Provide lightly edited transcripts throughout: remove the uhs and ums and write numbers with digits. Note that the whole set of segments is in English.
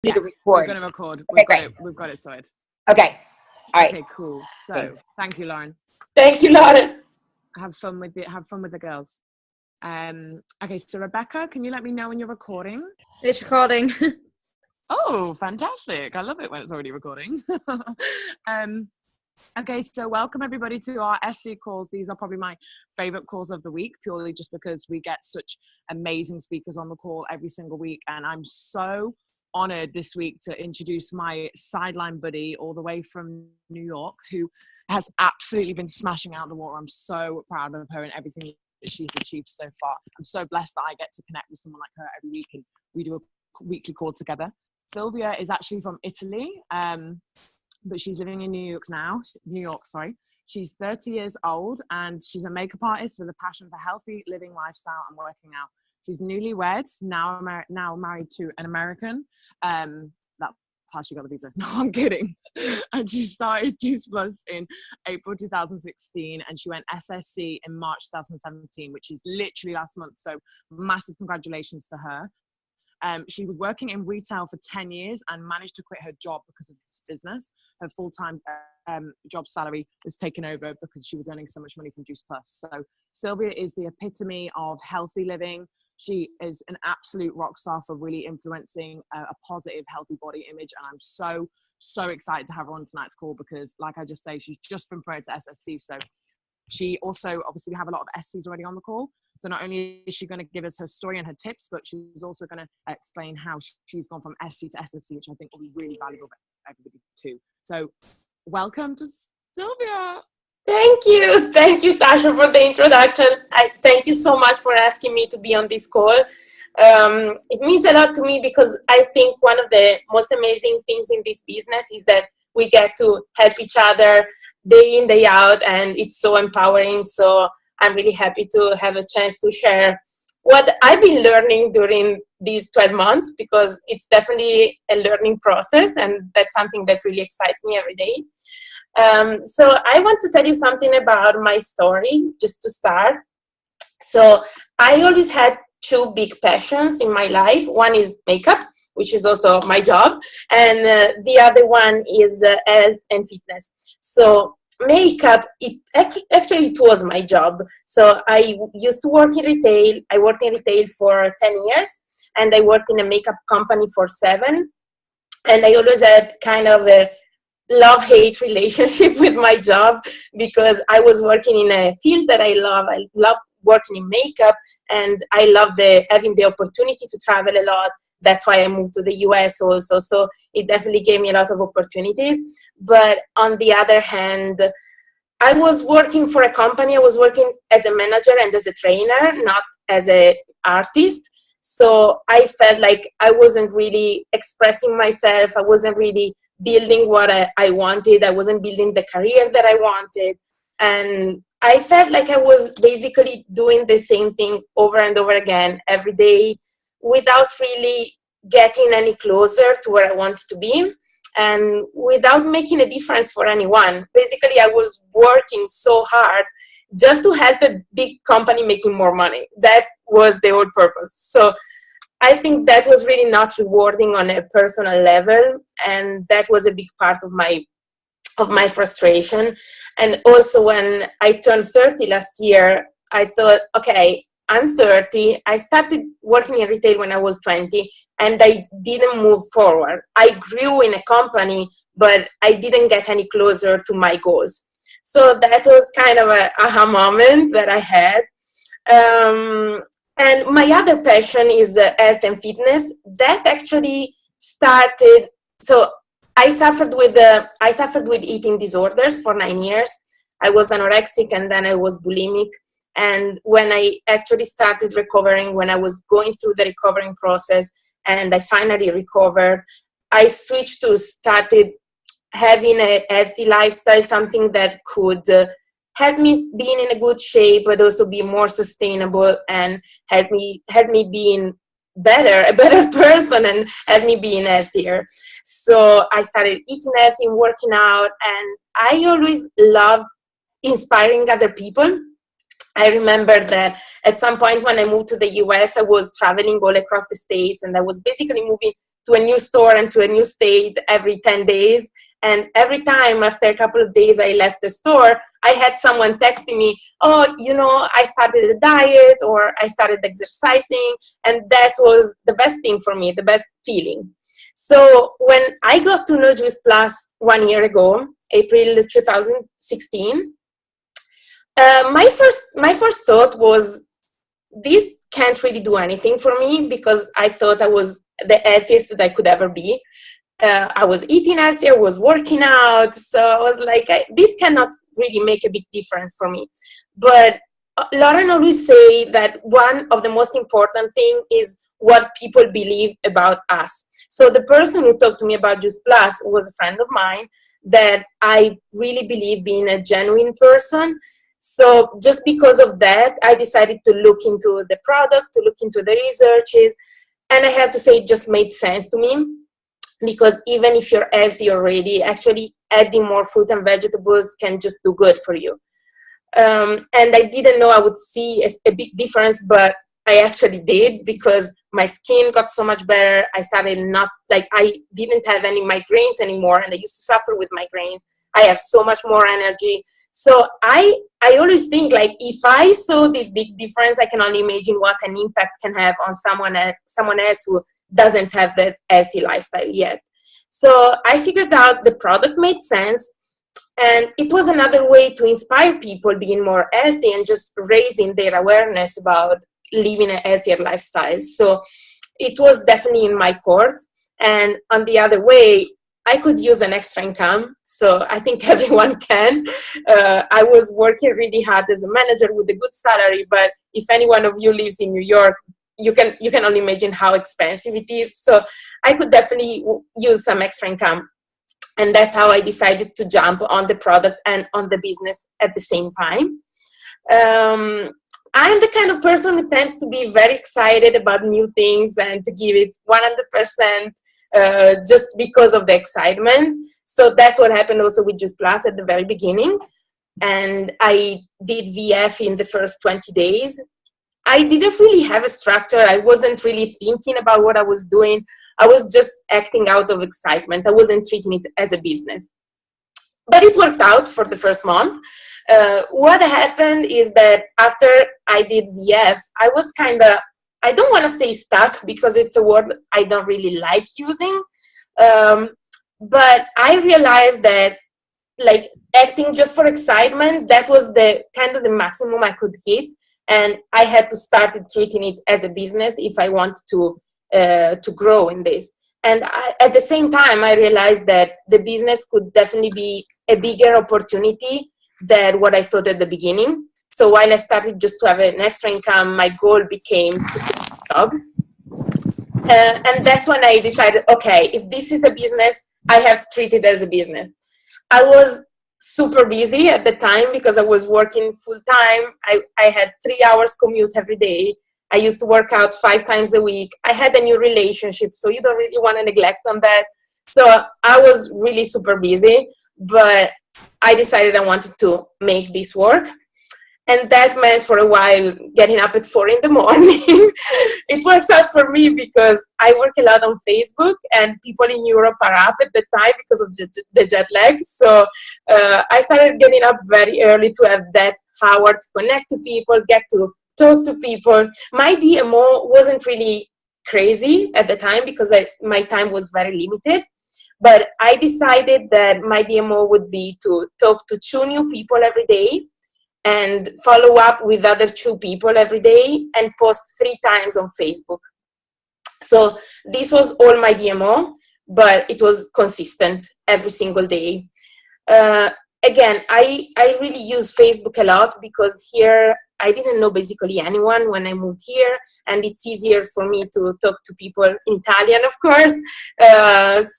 need to We're record. going to record. Okay, great. We've got it sorted. Okay. All right. Okay, cool. So thank you, Lauren. Thank you, Lauren. Have fun with the girls. Okay, so Rebecca, can you let me know when you're recording? It's recording. Oh, fantastic. I love it when it's already recording. Okay, so welcome everybody to our SC calls. These are probably my favorite calls of the week, purely just because we get such amazing speakers on the call every single week. And I'm so honored this week to introduce my sideline buddy all the way from New York, who has absolutely been smashing out the water. I'm so proud of her and everything that she's achieved so far. I'm so blessed that I get to connect with someone like her every week and we do a weekly call together. Silvia is actually from Italy, but she's living in New York. She's 30 years old and she's a makeup artist with a passion for healthy living lifestyle and working out. She's newlywed, now married to an American. That's how she got the visa. No, I'm kidding. And she started Juice Plus in April 2016 and she went SSC in March 2017, which is literally last month. So massive congratulations to her. She was working in retail for 10 years and managed to quit her job because of this business. Her full-time job salary was taken over because she was earning so much money from Juice Plus. So Silvia is the epitome of healthy living. She is an absolute rock star for really influencing a positive, healthy body image. And I'm so excited to have her on tonight's call because, like I just say, she's just been promoted to SSC. So she also, obviously, we have a lot of SCs already on the call. So not only is she going to give us her story and her tips, but she's also going to explain how she's gone from SC to SSC, which I think will be really valuable for everybody too. So welcome to Silvia. Thank you, Tasha, for the introduction. I thank you so much for asking me to be on this call. It means a lot to me because I think one of the most amazing things in this business is that we get to help each other day in, day out, and it's so empowering. So I'm really happy to have a chance to share what I've been learning during these 12 months because it's definitely a learning process, and that's something that really excites me every day. So I want to tell you something about my story, just to start. So I always had two big passions in my life. One is makeup, which is also my job, and the other one is health and fitness. So makeup, it was my job. So I used to work in retail. I worked in retail for 10 years, and I worked in a makeup company for 7. And I always had kind of a love-hate relationship with my job because I was working in a field that I love. I love working in makeup, and I love having the opportunity to travel a lot. That's why I moved to the US also. So it definitely gave me a lot of opportunities. But on the other hand, I was working for a company. I was working as a manager and as a trainer, not as an artist. So I felt like I wasn't really expressing myself. I wasn't really building what I wanted. I wasn't building the career that I wanted. And I felt like I was basically doing the same thing over and over again every day without really getting any closer to where I wanted to be and without making a difference for anyone. Basically, I was working so hard just to help a big company making more money. That was the whole purpose. So I think that was really not rewarding on a personal level, and that was a big part of my frustration. And also when I turned 30 last year, I thought, okay, I'm 30. I started working in retail when I was 20, and I didn't move forward. I grew in a company, but I didn't get any closer to my goals. So that was kind of an aha moment that I had. And my other passion is health and fitness. That actually started. So I suffered with eating disorders for 9 years. I was anorexic and then I was bulimic. And when I actually started recovering, when I was going through the recovering process and I finally recovered, I switched to started having a healthy lifestyle, something that could help me being in a good shape, but also be more sustainable and help me being a better person and help me being healthier. So I started eating healthy and working out, and I always loved inspiring other people. I remember that at some point when I moved to the US, I was traveling all across the States, and I was basically moving to a new store and to a new state every 10 days. And every time after a couple of days I left the store, I had someone texting me, oh, you know, I started a diet or I started exercising. And that was the best thing for me, the best feeling. So when I got to know Juice Plus 1 year ago, April 2016, my first thought was, this can't really do anything for me, because I thought I was the healthiest that I could ever be. I was eating healthy, I was working out, so I was like, this cannot really make a big difference for me. But Lauren always say that one of the most important thing is what people believe about us. So the person who talked to me about Juice Plus was a friend of mine that I really believe being a genuine person. So just because of that, I decided to look into the product, to look into the researches, and I have to say it just made sense to me, because even if you're healthy already, actually adding more fruit and vegetables can just do good for you. And I didn't know I would see a big difference, but I actually did, because my skin got so much better. I started I didn't have any migraines anymore, and I used to suffer with migraines. I have so much more energy. So I always think, like, if I saw this big difference, I can only imagine what an impact can have on someone else who doesn't have that healthy lifestyle yet. So I figured out the product made sense, and it was another way to inspire people being more healthy and just raising their awareness about living a healthier lifestyle. So it was definitely in my court. And on the other way, I could use an extra income, so I think everyone can. I was working really hard as a manager with a good salary, but if any one of you lives in New York, you can only imagine how expensive it is. So I could definitely use some extra income. And that's how I decided to jump on the product and on the business at the same time. I'm the kind of person who tends to be very excited about new things and to give it 100% just because of the excitement. So that's what happened also with Juice Plus at the very beginning. And I did VF in the first 20 days. I didn't really have a structure. I wasn't really thinking about what I was doing. I was just acting out of excitement. I wasn't treating it as a business. But it worked out for the first month. What happened is that after I did VF, I was I don't want to say stuck, because it's a word I don't really like using. But I realized that, like, acting just for excitement, that was the the maximum I could hit. And I had to start treating it as a business if I wanted to grow in this. And at the same time, I realized that the business could definitely be a bigger opportunity than what I thought at the beginning. So while I started just to have an extra income, my goal became to get a job. And that's when I decided, okay, if this is a business, I have to treat it as a business. I was super busy at the time because I was working full time. I had 3 hours commute every day. I used to work out 5 times a week. I had a new relationship, so you don't really want to neglect on that. So I was really super busy, but I decided I wanted to make this work. And that meant for a while getting up at 4 in the morning. It works out for me because I work a lot on Facebook, and people in Europe are up at the time because of the jet lag. So I started getting up very early to have that hour to connect to people, get to talk to people. My DMO wasn't really crazy at the time because my time was very limited. But I decided that my DMO would be to talk to 2 new people every day, and follow up with other 2 people every day, and post 3 times on Facebook. So this was all my DMO, but it was consistent every single day. Again, I really use Facebook a lot because here I didn't know basically anyone when I moved here, and it's easier for me to talk to people in Italian, of course.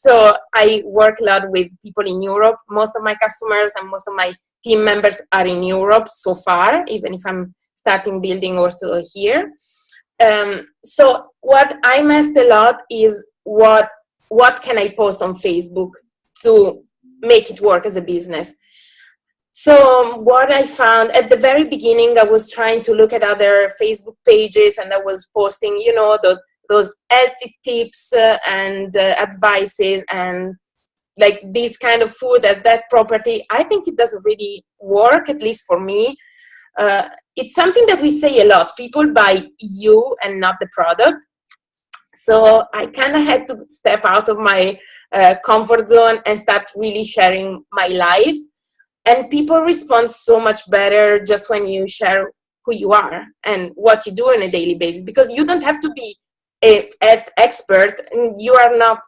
So I work a lot with people in Europe. Most of my customers and most of my team members are in Europe so far, even if I'm starting building also here. So what I'm asked a lot is what can I post on Facebook to make it work as a business? So what I found at the very beginning, I was trying to look at other Facebook pages, and I was posting, those healthy tips and advices and like this kind of food as that property, I think it doesn't really work, at least for me. It's something that we say a lot. People buy you and not the product. So I kind of had to step out of my comfort zone and start really sharing my life. And people respond so much better just when you share who you are and what you do on a daily basis, because you don't have to be an expert. You are not,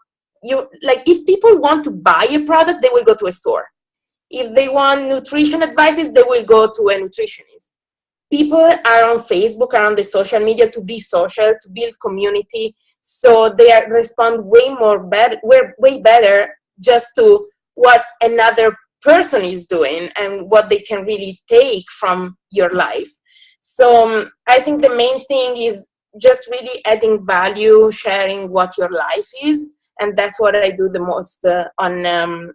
you like, if people want to buy a product, they will go to a store. If they want nutrition advices, they will go to a nutritionist. People are on Facebook, are on the social media to be social, to build community. So they respond way better just to what another person is doing and what they can really take from your life. So I think the main thing is just really adding value, sharing what your life is, and that's what I do the most on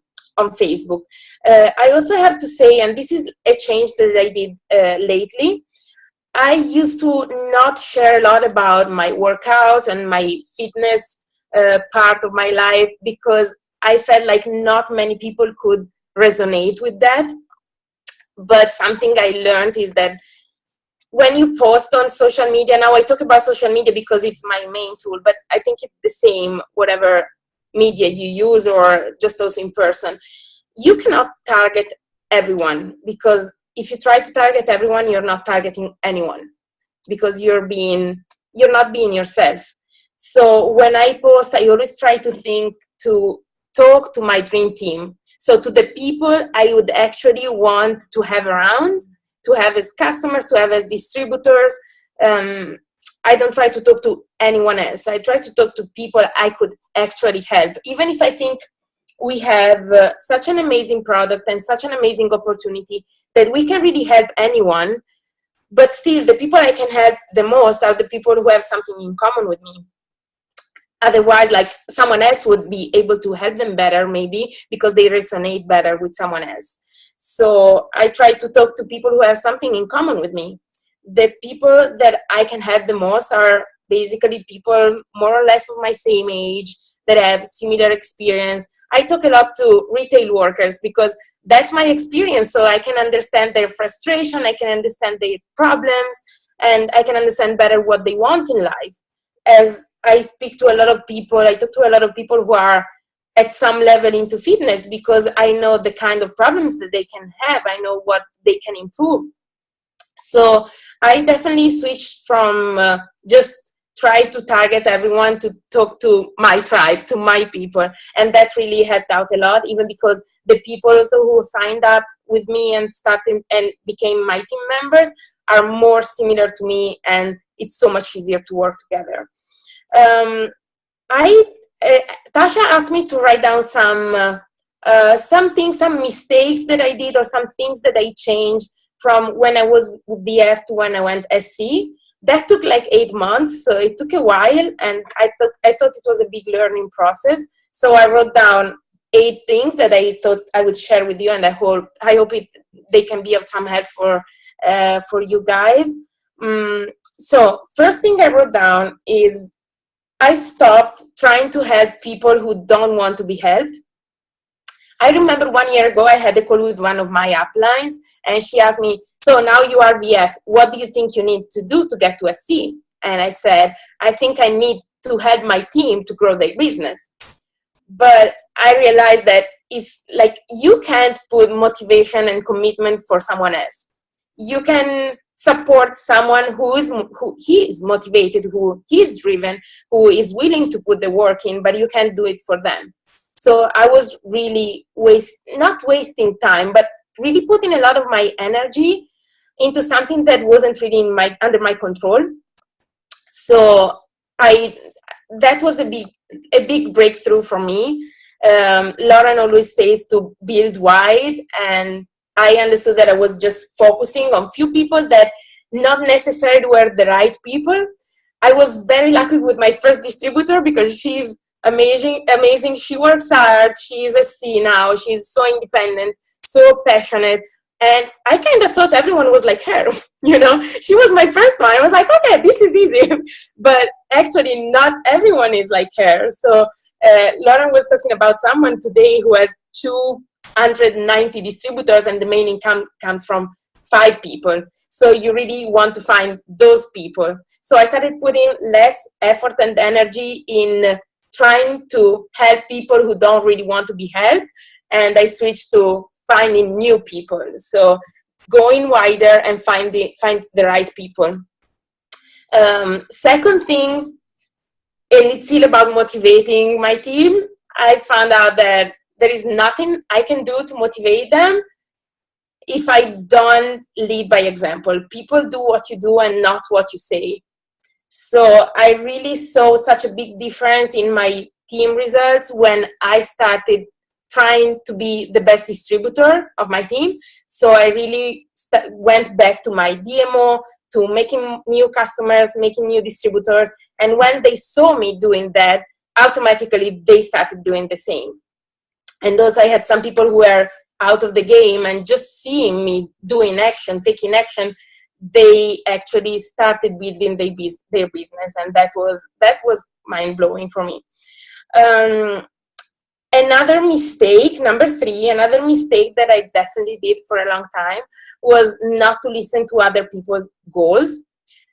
Facebook. I also have to say, and this is a change that I did lately, I used to not share a lot about my workouts and my fitness part of my life because I felt like not many people could resonate with that. But something I learned is that when you post on social media, now I talk about social media because it's my main tool, but I think it's the same whatever media you use or just those in person. You cannot target everyone, because if you try to target everyone, you're not targeting anyone, because you're not being yourself. So when I post, I always try to think to talk to my dream team. So to the people I would actually want to have around, to have as customers, to have as distributors. I don't try to talk to anyone else. I try to talk to people I could actually help, even if I think we have such an amazing product and such an amazing opportunity that we can really help anyone. But still, the people I can help the most are the people who have something in common with me. Otherwise, like, someone else would be able to help them better, maybe because they resonate better with someone else. So I try to talk to people who have something in common with me. The people that I can help the most are basically people more or less of my same age, that have similar experience. I talk a lot to retail workers because that's my experience. So I can understand their frustration, I can understand their problems, and I can understand better what they want in life. As I speak to a lot of people, I talk to a lot of people who are at some level into fitness because I know the kind of problems that they can have. I know what they can improve. So I definitely switched from just try to target everyone to talk to my tribe, to my people. And that really helped out a lot, even because the people also who signed up with me and started and became my team members are more similar to me, and it's so much easier to work together. Tasha asked me to write down some things, some mistakes that I did, or some things that I changed from when I was BF to when I went SC. That took like 8 months, so it took a while, and I thought it was a big learning process. So I wrote down 8 things that I thought I would share with you, and I hope they can be of some help for you guys. So first thing I wrote down is I stopped trying to help people who don't want to be helped. I remember 1 year ago, I had a call with one of my uplines, and she asked me, so now you are VF, what do you think you need to do to get to a C? And I said, I think I need to help my team to grow their business. But I realized that you can't put motivation and commitment for someone else. You can support someone who he is motivated, who he is driven, who is willing to put the work in, but you can't do it for them. So I was really not wasting time, but really putting a lot of my energy into something that wasn't really under my control. So that was a big breakthrough for me. Lauren always says to build wide, and I understood that I was just focusing on few people that not necessarily were the right people. I was very lucky with my first distributor because she's amazing. She works hard. She's a C now. She's so independent, so passionate. And I kind of thought everyone was like her, she was my first one. I was like, okay, this is easy. But actually not everyone is like her. So Lauren was talking about someone today who has 290 distributors and the main income comes from 5 people. So you really want to find those people. So I started putting less effort and energy in trying to help people who don't really want to be helped. And I switched to finding new people. So going wider and find the right people. Second thing, and it's still about motivating my team, I found out that there is nothing I can do to motivate them if I don't lead by example. People do what you do and not what you say. So I really saw such a big difference in my team results when I started trying to be the best distributor of my team. So I really went back to my DMO, to making new customers, making new distributors. And when they saw me doing that, automatically they started doing the same. And also I had some people who were out of the game, and just seeing me doing action, taking action, they actually started building their business. And that was mind-blowing for me. Another mistake, number 3, another mistake that I definitely did for a long time was not to listen to other people's goals.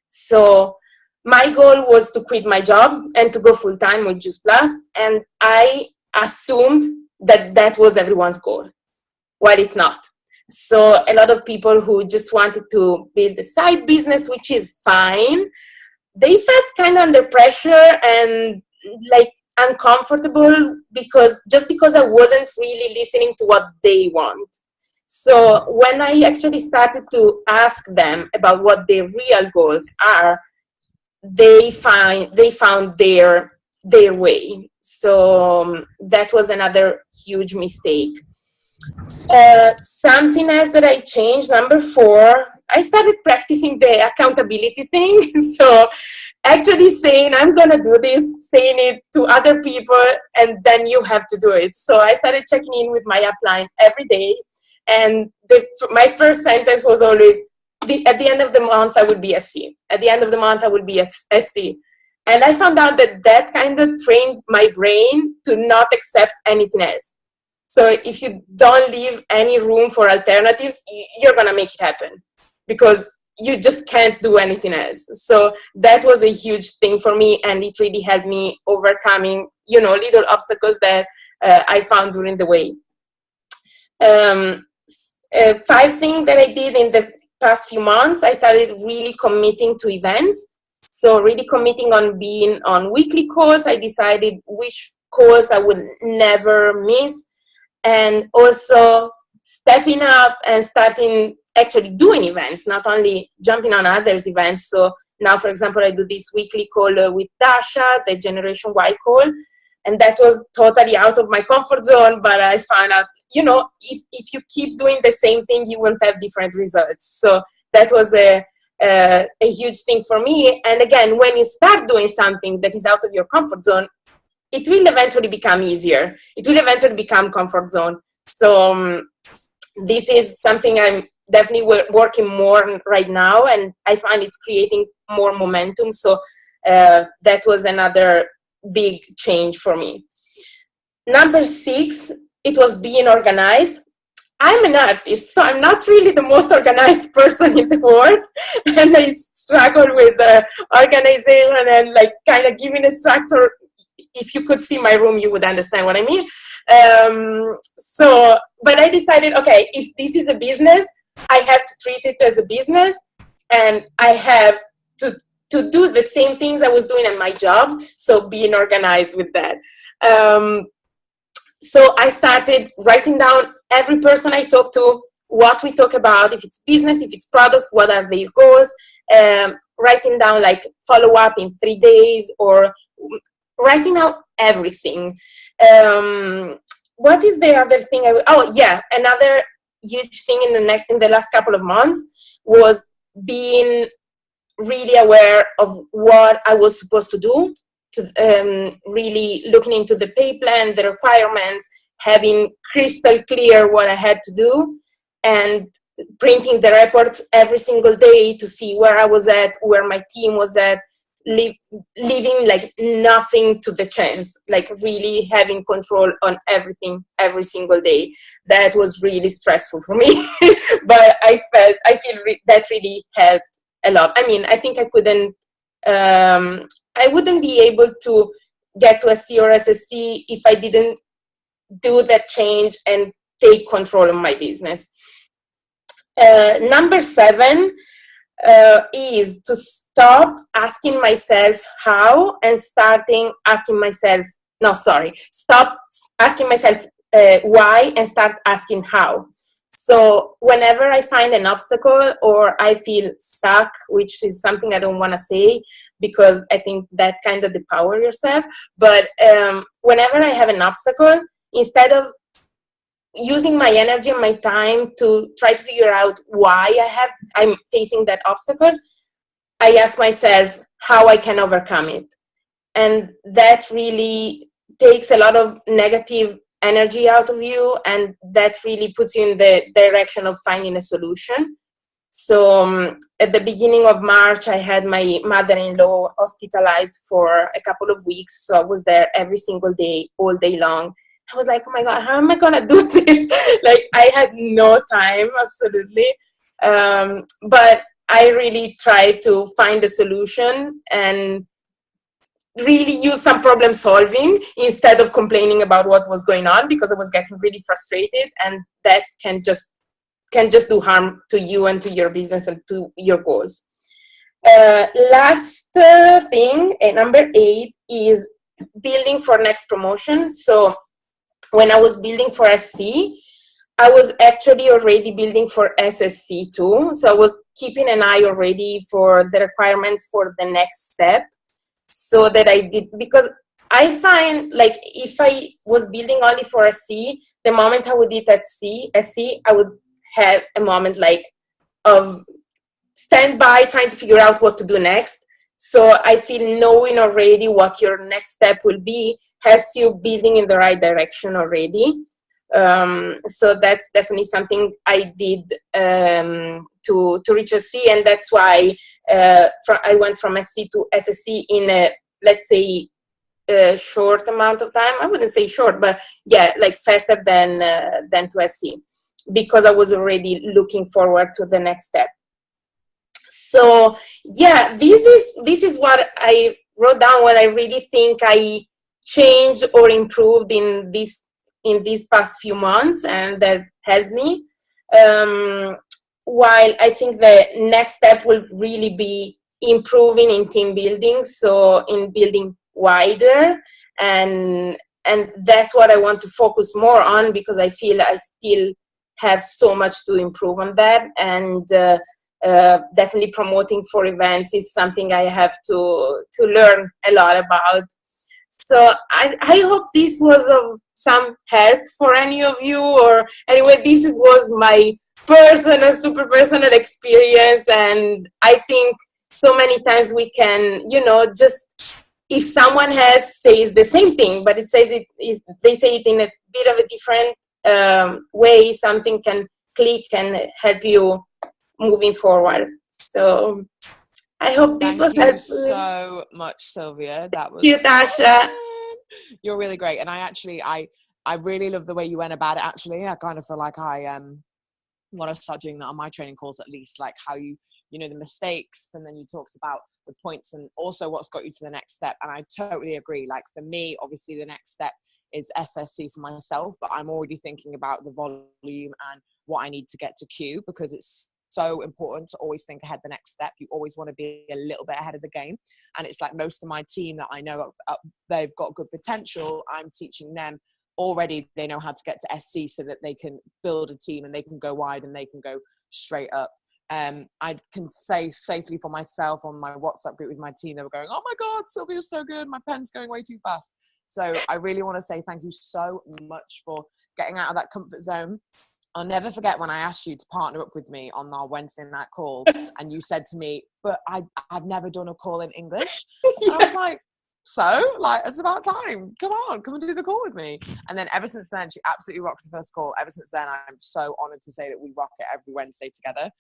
So my goal was to quit my job and to go full-time with Juice Plus, and I assumed that was everyone's goal, while it's not. So a lot of people who just wanted to build a side business, which is fine, they felt kind of under pressure and like uncomfortable because I wasn't really listening to what they want. So when I actually started to ask them about what their real goals are, they found their way. So that was another huge mistake. Something else that I changed, number 4, I started practicing the accountability thing. So actually saying, I'm going to do this, saying it to other people, and then you have to do it. So I started checking in with my upline every day. And my first sentence was always, at the end of the month, I would be SC. At the end of the month, I would be SC. And I found out that kind of trained my brain to not accept anything else. So if you don't leave any room for alternatives, you're going to make it happen because you just can't do anything else. So that was a huge thing for me, and it really helped me overcoming, little obstacles that I found during the way. 5 things that I did in the past few months, I started really committing to events. So really committing on being on weekly calls. I decided which calls I would never miss. And also stepping up and starting actually doing events, not only jumping on others' events. So now, for example, I do this weekly call with Tasha, the Generation Y call, and that was totally out of my comfort zone, but I found out, if you keep doing the same thing, you won't have different results. So that was a huge thing for me. And again, when you start doing something that is out of your comfort zone, it will eventually become easier. It will eventually become comfort zone. So this is something I'm definitely working more on right now, and I find it's creating more momentum. So that was another big change for me. Number 6, it was being organized. I'm an artist, so I'm not really the most organized person in the world, and I struggle with organization and like kind of giving a structure. If you could see my room, you would understand what I mean. But I decided, okay, if this is a business, I have to treat it as a business, and I have to do the same things I was doing in my job. So being organized with that. So I started writing down every person I talk to, what we talk about, if it's business, if it's product, what are their goals, writing down like follow up in 3 days, or writing out everything. What is the other thing? Another huge thing in the last couple of months was being really aware of what I was supposed to do, really looking into the pay plan, the requirements, having crystal clear what I had to do, and printing the reports every single day to see where I was at, where my team was at, leaving like nothing to the chance, like really having control on everything every single day. That was really stressful for me, but I feel that really helped a lot. I mean, I think I wouldn't be able to get to SC or SSC if I didn't do that change and take control of my business. Number 7 is to stop asking myself how and stop asking myself why and start asking how. So whenever I find an obstacle or I feel stuck, which is something I don't want to say because I think that kind of depower yourself, but whenever I have an obstacle, instead of using my energy and my time to try to figure out why I'm facing that obstacle, I ask myself how I can overcome it. And that really takes a lot of negative energy out of you, and that really puts you in the direction of finding a solution. So at the beginning of March, I had my mother-in-law hospitalized for a couple of weeks. So I was there every single day, all day long. I was like, oh my God, how am I going to do this? Like, I had no time, absolutely. But I really tried to find a solution and really use some problem solving instead of complaining about what was going on, because I was getting really frustrated, and that can just do harm to you and to your business and to your goals. Last thing, number 8, is building for next promotion. So when I was building for SC, I was actually already building for SSC too. So I was keeping an eye already for the requirements for the next step, so that I did, because I find like if I was building only for SC, the moment I would hit at SC, I would have a moment like of standby, trying to figure out what to do next. So I feel knowing already what your next step will be helps you building in the right direction already. So that's definitely something I did to reach SC, and that's why I went from SC to SSC in a, let's say, a short amount of time. I wouldn't say short, but yeah, like faster than to SC, because I was already looking forward to the next step. So yeah, this is what I wrote down, what I really think I changed or improved in these past few months, and that helped me. While I think the next step will really be improving in team building, so in building wider, and that's what I want to focus more on, because I feel I still have so much to improve on that. And definitely promoting for events is something I have to learn a lot about. So I hope this was of some help for any of you, or anyway, this was my super personal experience. And I think so many times we can, just, if someone says the same thing, but they say it in a bit of a different way, something can click and help you moving forward. So I hope this was helpful. Thank you so much, Silvia. That was you, Tasha. You're really great. And I really love the way you went about it. Actually, I kind of feel like I want to start doing that on my training calls, at least, like how you know the mistakes, and then you talked about the points and also what's got you to the next step. And I totally agree. Like for me, obviously the next step is SSC for myself, but I'm already thinking about the volume and what I need to get to Q, because it's so important to always think ahead the next step. You always want to be a little bit ahead of the game. And it's like most of my team that I know, they've got good potential. I'm teaching them already. They know how to get to SC so that they can build a team and they can go wide and they can go straight up. I can say safely for myself on my WhatsApp group with my team, they were going, oh my God, Silvia's so good. My pen's going way too fast. So I really want to say thank you so much for getting out of that comfort zone. I'll never forget when I asked you to partner up with me on our Wednesday night call, and you said to me, but I've never done a call in English. And I was like, so like, it's about time. Come and do the call with me. And then ever since then, she absolutely rocked the first call. Ever since then, I'm so honored to say that we rock it every Wednesday together.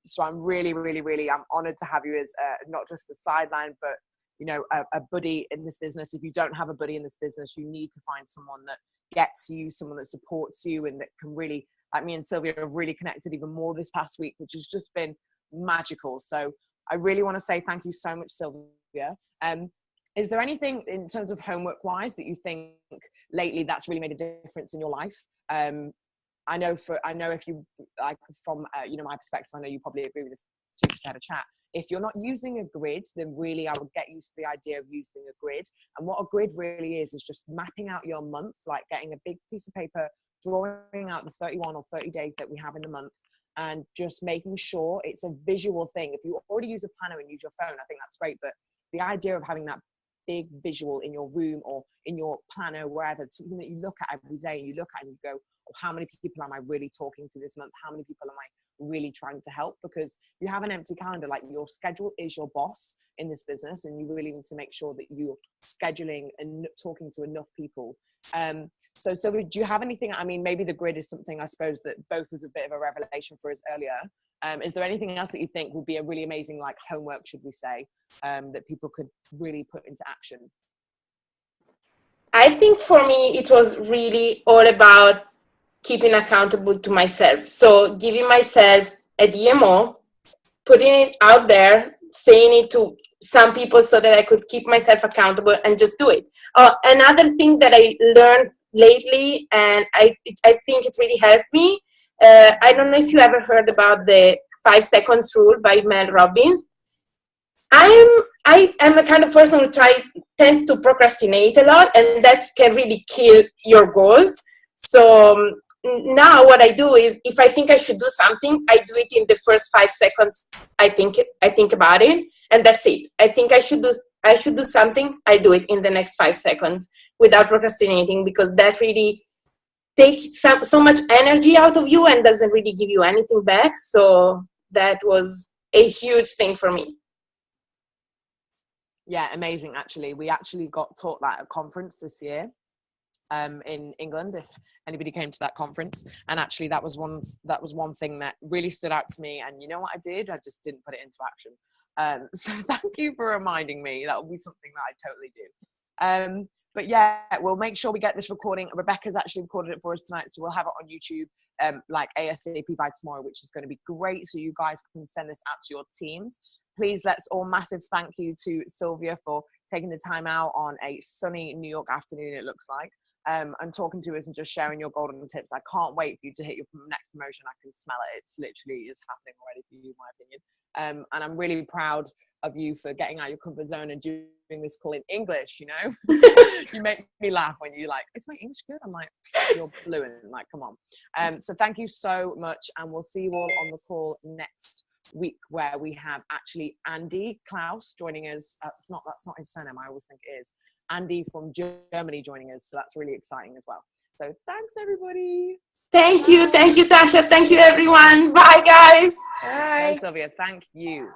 So I'm really, really, really, I'm honored to have you as not just a sideline, but you know, a buddy in this business. If you don't have a buddy in this business, you need to find someone that gets you, someone that supports you, and that can really, like me and Silvia have really connected even more this past week, which has just been magical. So I really want to say thank you so much, Silvia. Is there anything in terms of homework wise that you think lately that's really made a difference in your life? I know if you like from you know, my perspective, I know you probably agree with this too, just had a chat. If you're not using a grid, then really I would get used to the idea of using a grid. And what a grid really is just mapping out your month, like getting a big piece of paper, drawing out the 31 or 30 days that we have in the month, and just making sure it's a visual thing. If you already use a planner and use your phone, I think that's great. But the idea of having that big visual in your room or in your planner, wherever, it's something that you look at every day, and you look at and you go, oh, how many people am I really talking to this month? How many people am I really trying to help? Because you have an empty calendar, like your schedule is your boss in this business, and you really need to make sure that you're scheduling and talking to enough people. So Sylvia, do you have anything? I mean, maybe the grid is something I suppose that both was a bit of a revelation for us earlier. Is there anything else that you think would be a really amazing, like homework, should we say, that people could really put into action? I think for me, it was really all about keeping accountable to myself. So giving myself a DMO, putting it out there, saying it to some people so that I could keep myself accountable and just do it. Another thing that I learned lately, and I think it really helped me, I don't know if you ever heard about the 5 seconds rule by Mel Robbins. I am the kind of person who tends to procrastinate a lot, and that can really kill your goals. So now what I do is, if I think I should do something, I do it in the first 5 seconds. I think about it, and that's it. I think I should do something. I do it in the next 5 seconds without procrastinating, because that really takes so much energy out of you and doesn't really give you anything back. So that was a huge thing for me. Yeah, amazing. Actually, we actually got taught that at a conference this year in England, if anybody came to that conference. And actually that was one thing that really stood out to me. And you know what I did? I just didn't put it into action. So thank you for reminding me. That will be something that I totally do. But yeah, we'll make sure we get this recording. Rebecca's actually recorded it for us tonight, so we'll have it on YouTube like ASAP by tomorrow, which is going to be great. So you guys can send this out to your teams. Please, let's all massive thank you to Silvia for taking the time out on a sunny New York afternoon, it looks like, and talking to us and just sharing your golden tips. I can't wait for you to hit your next promotion. I can smell it. It's literally is happening already for you, in my opinion. And I'm really proud of you for getting out of your comfort zone and doing this call in English, you know. You make me laugh when you like, is my English good? I'm like, you're fluent, like, come on. So thank you so much, and we'll see you all on the call next week, where we have actually Andy Klaus joining us. That's not his surname, I always think it is. Andy from Germany joining us, so that's really exciting as well. So thanks everybody. Thank you, Tasha. Thank you, everyone. Bye, guys. Bye, Silvia. Thank you.